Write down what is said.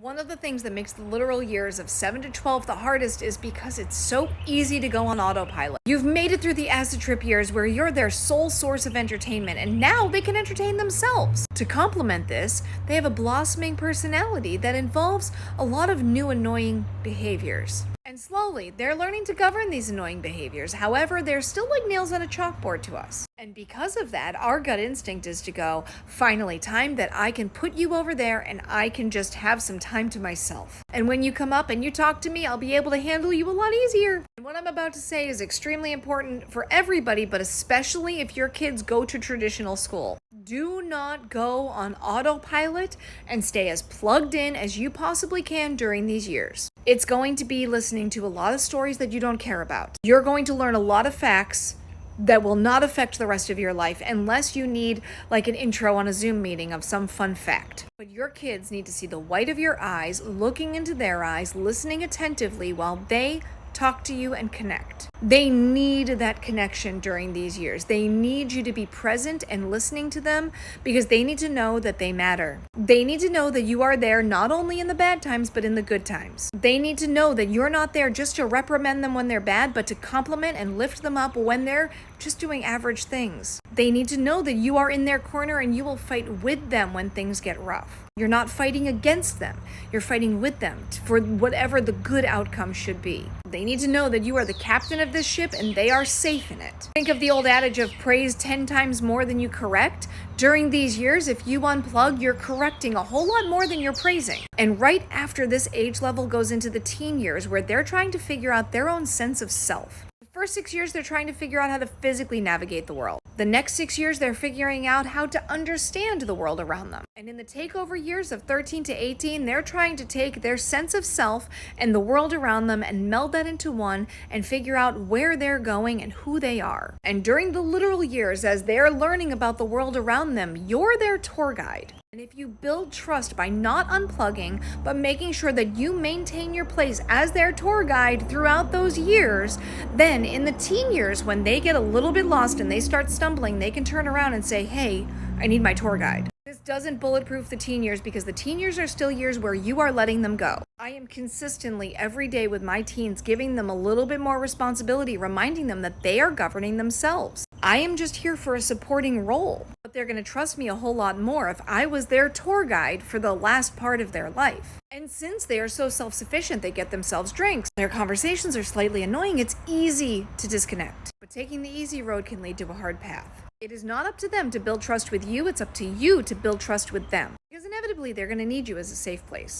One of the things that makes the literal years of 7 to 12 the hardest is because it's so easy to go on autopilot. You've made it through the acid trip years where you're their sole source of entertainment, and now they can entertain themselves. To complement this, they have a blossoming personality that involves a lot of new annoying behaviors. And slowly, they're learning to govern these annoying behaviors. However, they're still like nails on a chalkboard to us. And because of that, our gut instinct is to go, finally, time that I can put you over there and I can just have some time to myself. And when you come up and you talk to me, I'll be able to handle you a lot easier. And what I'm about to say is extremely important for everybody, but especially if your kids go to traditional school. Do not go on autopilot and stay as plugged in as you possibly can during these years. It's going to be listening to a lot of stories that you don't care about. You're going to learn a lot of facts that will not affect the rest of your life unless you need like an intro on a Zoom meeting of some fun fact. But your kids need to see the white of your eyes, looking into their eyes, listening attentively while they talk to you and connect. They need that connection during these years. They need you to be present and listening to them because they need to know that they matter. They need to know that you are there not only in the bad times, but in the good times. They need to know that you're not there just to reprimand them when they're bad, but to compliment and lift them up when they're just doing average things. They need to know that you are in their corner and you will fight with them when things get rough. You're not fighting against them. You're fighting with them for whatever the good outcome should be. They need to know that you are the captain of this ship and they are safe in it. Think of the old adage of praise 10 times more than you correct. During these years, if you unplug, you're correcting a whole lot more than you're praising. And right after this age level goes into the teen years where they're trying to figure out their own sense of self. First 6 years, they're trying to figure out how to physically navigate the world. The next 6 years, they're figuring out how to understand the world around them. And in the takeover years of 13 to 18, they're trying to take their sense of self and the world around them and meld that into one and figure out where they're going and who they are. And during the literal years, as they're learning about the world around them, you're their tour guide. And if you build trust by not unplugging, but making sure that you maintain your place as their tour guide throughout those years, then in the teen years, when they get a little bit lost and they start stumbling, they can turn around and say, hey, I need my tour guide. This doesn't bulletproof the teen years because the teen years are still years where you are letting them go. I am consistently every day with my teens giving them a little bit more responsibility, reminding them that they are governing themselves. I am just here for a supporting role, but they're going to trust me a whole lot more if I was their tour guide for the last part of their life. And since they are so self-sufficient, they get themselves drinks. Their conversations are slightly annoying. It's easy to disconnect, but taking the easy road can lead to a hard path. It is not up to them to build trust with you. It's up to you to build trust with them because inevitably they're going to need you as a safe place.